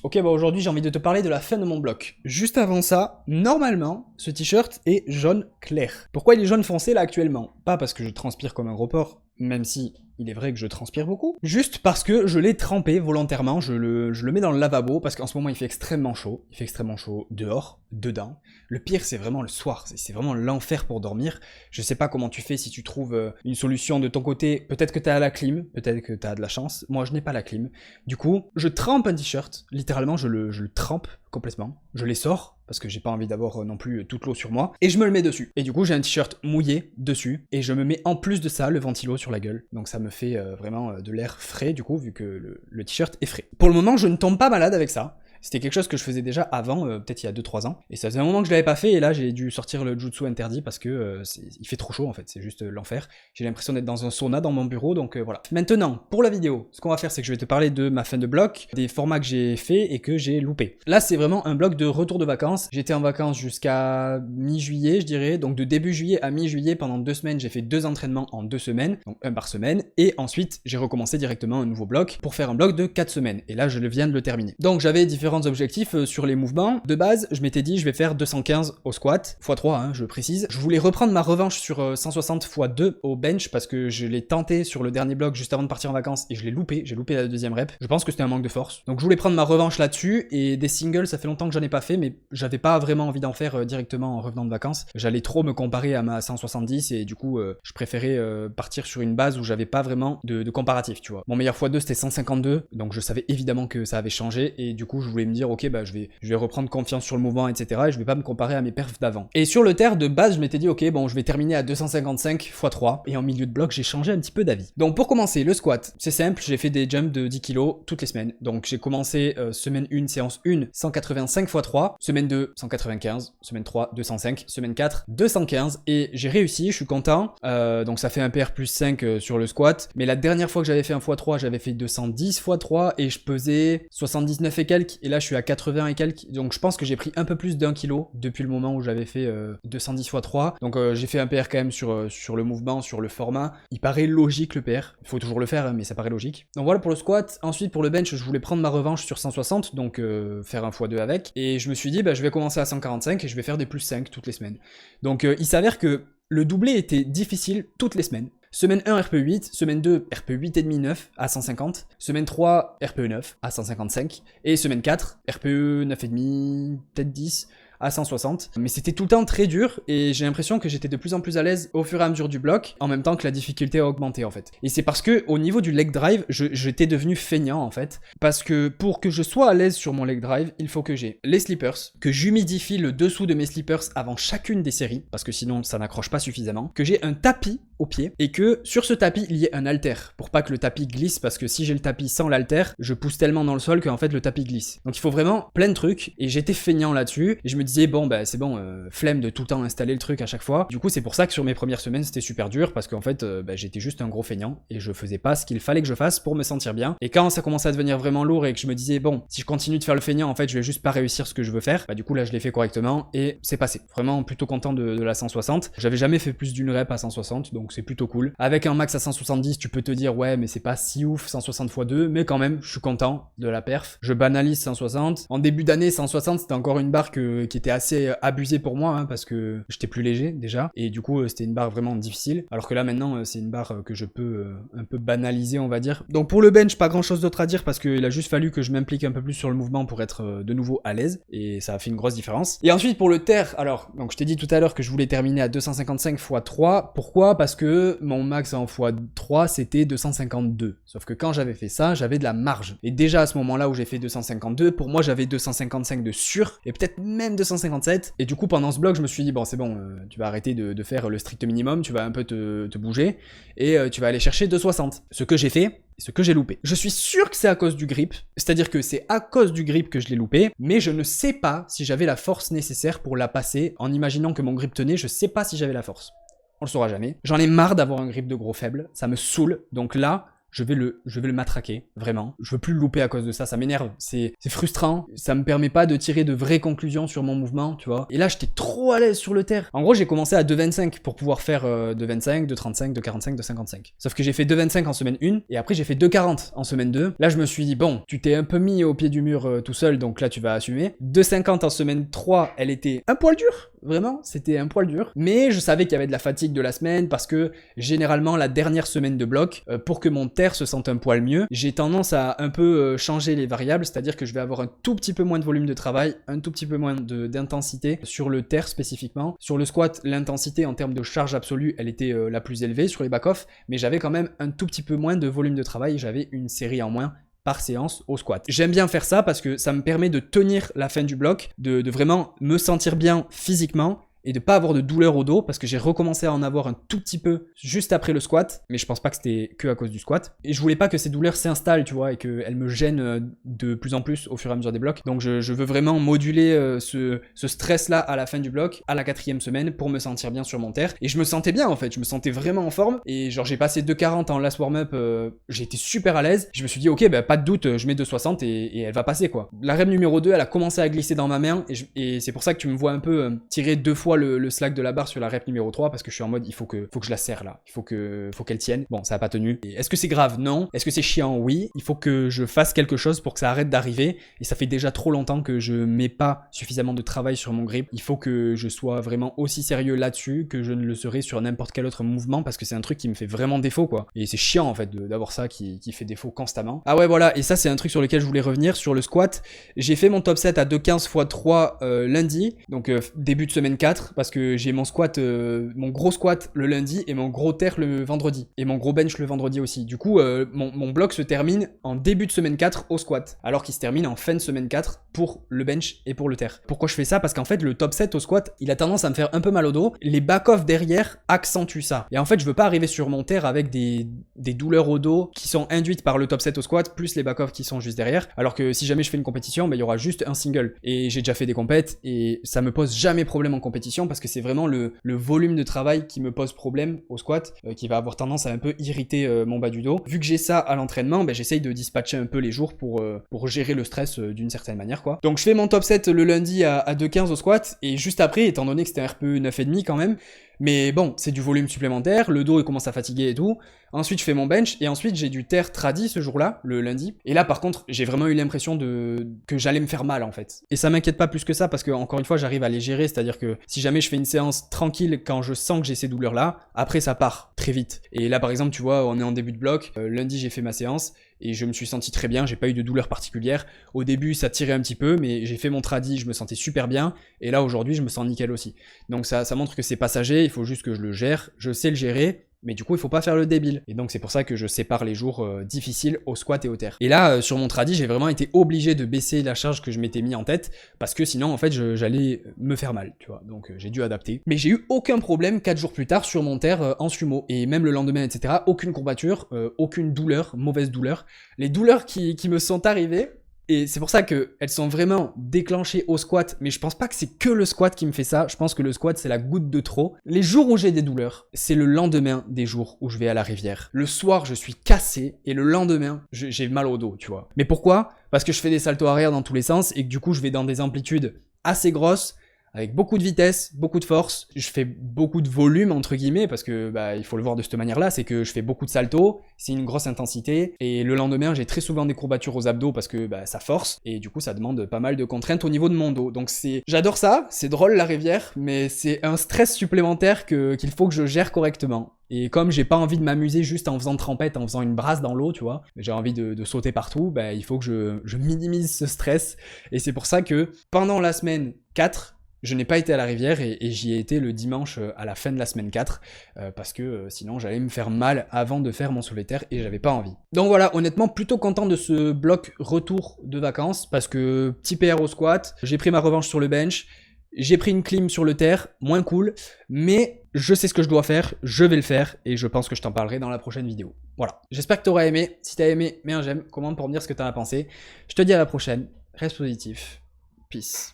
Ok, bah aujourd'hui j'ai envie de te parler de la fin de mon bloc. Juste avant ça, normalement, ce t-shirt est jaune clair. Pourquoi il est jaune foncé là actuellement? Pas parce que je transpire comme un gros porc, même si il est vrai que je transpire beaucoup. Juste parce que je l'ai trempé volontairement, je le mets dans le lavabo, parce qu'en ce moment il fait extrêmement chaud. Il fait extrêmement chaud dehors, dedans. Le pire c'est vraiment le soir, c'est vraiment l'enfer pour dormir. Je sais pas comment tu fais si tu trouves une solution de ton côté. Peut-être que t'as la clim, peut-être que t'as de la chance. Moi je n'ai pas la clim. Du coup, je trempe un t-shirt, littéralement je le trempe complètement. Je les sors, parce que j'ai pas envie d'avoir non plus toute l'eau sur moi, et je me le mets dessus. Et du coup, j'ai un t-shirt mouillé dessus, et je me mets en plus de ça le ventilo sur la gueule. Donc ça me fait vraiment de l'air frais, du coup, vu que le t-shirt est frais. Pour le moment, je ne tombe pas malade avec ça. C'était quelque chose que je faisais déjà avant, peut-être il y a 2-3 ans. Et ça faisait un moment que je l'avais pas fait, et là j'ai dû sortir le jutsu interdit parce que il fait trop chaud en fait, c'est juste l'enfer. J'ai l'impression d'être dans un sauna dans mon bureau, donc voilà. Maintenant, pour la vidéo, ce qu'on va faire c'est que je vais te parler de ma fin de bloc, des formats que j'ai fait et que j'ai loupé. Là c'est vraiment un bloc de retour de vacances. J'étais en vacances jusqu'à mi-juillet je dirais, donc de début juillet à mi-juillet, pendant 2 semaines, j'ai fait 2 entraînements en 2 semaines, donc 1 par semaine, et ensuite j'ai recommencé directement un nouveau bloc pour faire un bloc de 4 semaines, et là je viens de le terminer. Donc j'avais différents objectifs sur les mouvements. De base, je m'étais dit je vais faire 215 au squat, x3 hein, je précise. Je voulais reprendre ma revanche sur 160 x 2 au bench parce que je l'ai tenté sur le dernier bloc juste avant de partir en vacances et je l'ai loupé, j'ai loupé la deuxième rep. Je pense que c'était un manque de force. Donc je voulais prendre ma revanche là-dessus, et des singles ça fait longtemps que j'en ai pas fait, mais j'avais pas vraiment envie d'en faire directement en revenant de vacances. J'allais trop me comparer à ma 170 et du coup je préférais partir sur une base où j'avais pas vraiment de comparatif, tu vois. Mon meilleur x2 c'était 152, donc je savais évidemment que ça avait changé, et du coup je voulais me dire ok bah je vais reprendre confiance sur le mouvement, etc. Et je vais pas me comparer à mes perfs d'avant. Et sur le terre de base, je m'étais dit ok bon je vais terminer à 255 x 3, et en milieu de bloc j'ai changé un petit peu d'avis. Donc pour commencer, le squat, c'est simple, j'ai fait des jumps de 10 kg toutes les semaines. Donc j'ai commencé semaine 1, séance 1, 185 x 3, semaine 2, 195, semaine 3, 205, semaine 4, 215, et j'ai réussi, je suis content. Donc ça fait un PR plus 5 sur le squat, mais la dernière fois que j'avais fait un x3, j'avais fait 210 x 3 et je pesais 79 et quelques, et là je suis à 80 et quelques, donc je pense que j'ai pris un peu plus d'1 kg depuis le moment où j'avais fait 210 x 3, donc j'ai fait un PR quand même sur le mouvement, sur le format. Il paraît logique le PR, il faut toujours le faire hein, mais ça paraît logique. Donc voilà pour le squat. Ensuite pour le bench, je voulais prendre ma revanche sur 160, donc faire un x2 avec, et je me suis dit bah je vais commencer à 145 et je vais faire des plus 5 toutes les semaines. Donc il s'avère que le doublé était difficile toutes les semaines. Semaine 1 RPE8, semaine 2 RPE8,5 9 à 150, semaine 3 RPE9 à 155, et semaine 4 RPE 9,5, peut-être 10 à 160. Mais c'était tout le temps très dur, et j'ai l'impression que j'étais de plus en plus à l'aise au fur et à mesure du bloc, en même temps que la difficulté a augmenté en fait. Et c'est parce que au niveau du leg drive, j'étais devenu feignant en fait, parce que pour que je sois à l'aise sur mon leg drive, il faut que j'ai les slippers, que j'humidifie le dessous de mes slippers avant chacune des séries, parce que sinon ça n'accroche pas suffisamment, que j'ai un tapis au pied, et que sur ce tapis il y ait un halter, pour pas que le tapis glisse, parce que si j'ai le tapis sans l'halter, je pousse tellement dans le sol qu'en fait le tapis glisse. Donc il faut vraiment plein de trucs, et j'étais feignant là-dessus, et je me disais bon bah c'est bon, flemme de tout le temps installer le truc à chaque fois. Du coup c'est pour ça que sur mes premières semaines c'était super dur, parce qu'en fait j'étais juste un gros feignant, et je faisais pas ce qu'il fallait que je fasse pour me sentir bien. Et quand ça commençait à devenir vraiment lourd, et que je me disais bon si je continue de faire le feignant en fait je vais juste pas réussir ce que je veux faire, bah du coup là je l'ai fait correctement, et c'est passé. Vraiment plutôt content de la 160. J'avais jamais fait plus d'une rep à 160, donc c'est plutôt cool. Avec un max à 170 tu peux te dire ouais mais c'est pas si ouf 160 x 2, mais quand même je suis content de la perf. Je banalise 160. En début d'année 160 c'était encore une barre qui était assez abusée pour moi hein, parce que j'étais plus léger déjà, et du coup c'était une barre vraiment difficile, alors que là maintenant c'est une barre que je peux un peu banaliser on va dire. Donc pour le bench pas grand chose d'autre à dire, parce qu'il a juste fallu que je m'implique un peu plus sur le mouvement pour être de nouveau à l'aise, et ça a fait une grosse différence. Et ensuite pour le terre, alors donc je t'ai dit tout à l'heure que je voulais terminer à 255 x 3. Pourquoi? Parce que mon max en x3 c'était 252, sauf que quand j'avais fait ça j'avais de la marge, et déjà à ce moment là où j'ai fait 252, pour moi j'avais 255 de sûr, et peut-être même 257, et du coup pendant ce bloc je me suis dit bon c'est bon, tu vas arrêter de faire le strict minimum, tu vas un peu te bouger, et tu vas aller chercher 260, ce que j'ai fait et ce que j'ai loupé. Je suis sûr que c'est à cause du grip, c'est-à-dire que c'est à cause du grip que je l'ai loupé, mais je ne sais pas si j'avais la force nécessaire pour la passer. En imaginant que mon grip tenait, je sais pas si j'avais la force. On le saura jamais. J'en ai marre d'avoir un grip de gros faible, ça me saoule, donc là je vais le matraquer, vraiment. Je veux plus le louper à cause de ça, ça m'énerve, c'est frustrant, ça me permet pas de tirer de vraies conclusions sur mon mouvement, tu vois. Et là, j'étais trop à l'aise sur le terre. En gros, j'ai commencé à 2,25 pour pouvoir faire 2,25, 2,35, 2,45, 2,55. Sauf que j'ai fait 2,25 en semaine 1, et après j'ai fait 2,40 en semaine 2. Là, je me suis dit, bon, tu t'es un peu mis au pied du mur tout seul, donc là, tu vas assumer. 2,50 en semaine 3, elle était un poil dure, vraiment, c'était un poil dur. Mais je savais qu'il y avait de la fatigue de la semaine, parce que généralement, la dernière semaine de bloc, pour que mon terre se sente un poil mieux, j'ai tendance à un peu changer les variables, c'est-à-dire que je vais avoir un tout petit peu moins de volume de travail, un tout petit peu moins d'intensité sur le terre spécifiquement. Sur le squat, l'intensité en termes de charge absolue, elle était la plus élevée sur les back-off, mais j'avais quand même un tout petit peu moins de volume de travail, j'avais une série en moins par séance au squat. J'aime bien faire ça parce que ça me permet de tenir la fin du bloc, de vraiment me sentir bien physiquement, et de pas avoir de douleur au dos, parce que j'ai recommencé à en avoir un tout petit peu juste après le squat, mais je pense pas que c'était que à cause du squat. Et je voulais pas que ces douleurs s'installent, tu vois, et qu'elles me gênent de plus en plus au fur et à mesure des blocs. Donc je veux vraiment moduler ce stress-là à la fin du bloc, à la 4e semaine, pour me sentir bien sur mon terre. Et je me sentais bien en fait, je me sentais vraiment en forme, et genre j'ai passé 2,40 en last warm-up, j'ai été super à l'aise. Je me suis dit ok, bah pas de doute, je mets 2,60 et elle va passer quoi. La rep numéro 2, elle a commencé à glisser dans ma main, et c'est pour ça que tu me vois un peu tirer 2 fois le slack de la barre sur la rep numéro 3, parce que je suis en mode il faut que je la serre là, il faut qu'elle tienne. Bon, ça a pas tenu. Est-ce que c'est grave? Non. Est-ce que c'est chiant? Oui. Il faut que je fasse quelque chose pour que ça arrête d'arriver, et ça fait déjà trop longtemps que je mets pas suffisamment de travail sur mon grip. Il faut que je sois vraiment aussi sérieux là-dessus que je ne le serais sur n'importe quel autre mouvement, parce que c'est un truc qui me fait vraiment défaut quoi. Et c'est chiant en fait d'avoir ça qui fait défaut constamment. Ah ouais voilà, et ça c'est un truc sur lequel je voulais revenir, sur le squat. J'ai fait mon top 7 à 2,15 x 3 lundi, donc début de semaine 4, parce que j'ai mon squat, mon gros squat le lundi et mon gros terre le vendredi, et mon gros bench le vendredi aussi. Du coup mon bloc se termine en début de semaine 4 au squat, alors qu'il se termine en fin de semaine 4 pour le bench et pour le terre. Pourquoi je fais ça? Parce qu'en fait le top 7 au squat, il a tendance à me faire un peu mal au dos, les back-off derrière accentuent ça, et en fait je veux pas arriver sur mon terre avec des douleurs au dos qui sont induites par le top 7 au squat plus les back-off qui sont juste derrière, alors que si jamais je fais une compétition, il y aura juste un single, et j'ai déjà fait des compètes et ça me pose jamais problème en compétition, parce que c'est vraiment le volume de travail qui me pose problème au squat, qui va avoir tendance à un peu irriter mon bas du dos. Vu que j'ai ça à l'entraînement, j'essaye de dispatcher un peu les jours pour gérer le stress d'une certaine manière quoi. Donc je fais mon top 7 le lundi à 2,15 au squat, et juste après, étant donné que c'était un RPE 9,5 quand même, mais bon, c'est du volume supplémentaire, le dos il commence à fatiguer et tout. Ensuite je fais mon bench, et ensuite j'ai du terre tradi ce jour-là, le lundi. Et là par contre, j'ai vraiment eu l'impression que j'allais me faire mal en fait. Et ça m'inquiète pas plus que ça, parce que encore une fois, j'arrive à les gérer, c'est-à-dire que si jamais je fais une séance tranquille quand je sens que j'ai ces douleurs-là, après ça part très vite. Et là par exemple, tu vois, on est en début de bloc, lundi j'ai fait ma séance, et je me suis senti très bien, j'ai pas eu de douleur particulière. Au début ça tirait un petit peu, mais j'ai fait mon tradi, je me sentais super bien, et là aujourd'hui je me sens nickel aussi. Donc ça montre que c'est passager, il faut juste que je le gère, je sais le gérer, mais du coup il faut pas faire le débile. Et donc c'est pour ça que je sépare les jours difficiles au squat et au terre. Et là sur mon tradi, j'ai vraiment été obligé de baisser la charge que je m'étais mis en tête, parce que sinon en fait j'allais me faire mal, tu vois. Donc j'ai dû adapter. Mais j'ai eu aucun problème 4 jours plus tard sur mon terre en sumo, et même le lendemain etc. Aucune courbature, aucune douleur, mauvaise douleur. Les douleurs qui me sont arrivées, et c'est pour ça qu'elles sont vraiment déclenchées au squat, mais je pense pas que c'est que le squat qui me fait ça, je pense que le squat c'est la goutte de trop. Les jours où j'ai des douleurs, c'est le lendemain des jours où je vais à la rivière. Le soir je suis cassé, et le lendemain j'ai mal au dos, tu vois. Mais pourquoi? Parce que je fais des saltos arrière dans tous les sens, et que du coup je vais dans des amplitudes assez grosses, avec beaucoup de vitesse, beaucoup de force. Je fais beaucoup de volume entre guillemets, parce que il faut le voir de cette manière-là, c'est que je fais beaucoup de saltos, c'est une grosse intensité, et le lendemain j'ai très souvent des courbatures aux abdos parce que ça force, et du coup ça demande pas mal de contraintes au niveau de mon dos. Donc j'adore ça, c'est drôle la rivière, mais c'est un stress supplémentaire qu'il faut que je gère correctement. Et comme j'ai pas envie de m'amuser juste en faisant trempette, en faisant une brasse dans l'eau, tu vois, j'ai envie de sauter partout, il faut que je minimise ce stress. Et c'est pour ça que pendant la semaine 4, je n'ai pas été à la rivière, et j'y ai été le dimanche à la fin de la semaine 4, parce que sinon j'allais me faire mal avant de faire mon soulevé de terre, et j'avais pas envie. Donc voilà, honnêtement plutôt content de ce bloc retour de vacances, parce que petit PR au squat, j'ai pris ma revanche sur le bench, j'ai pris une clim sur le terre, moins cool, mais je sais ce que je dois faire, je vais le faire, et je pense que je t'en parlerai dans la prochaine vidéo. Voilà, j'espère que t'auras aimé. Si t'as aimé, mets un j'aime, commente pour me dire ce que t'en as pensé. Je te dis à la prochaine, reste positif, peace.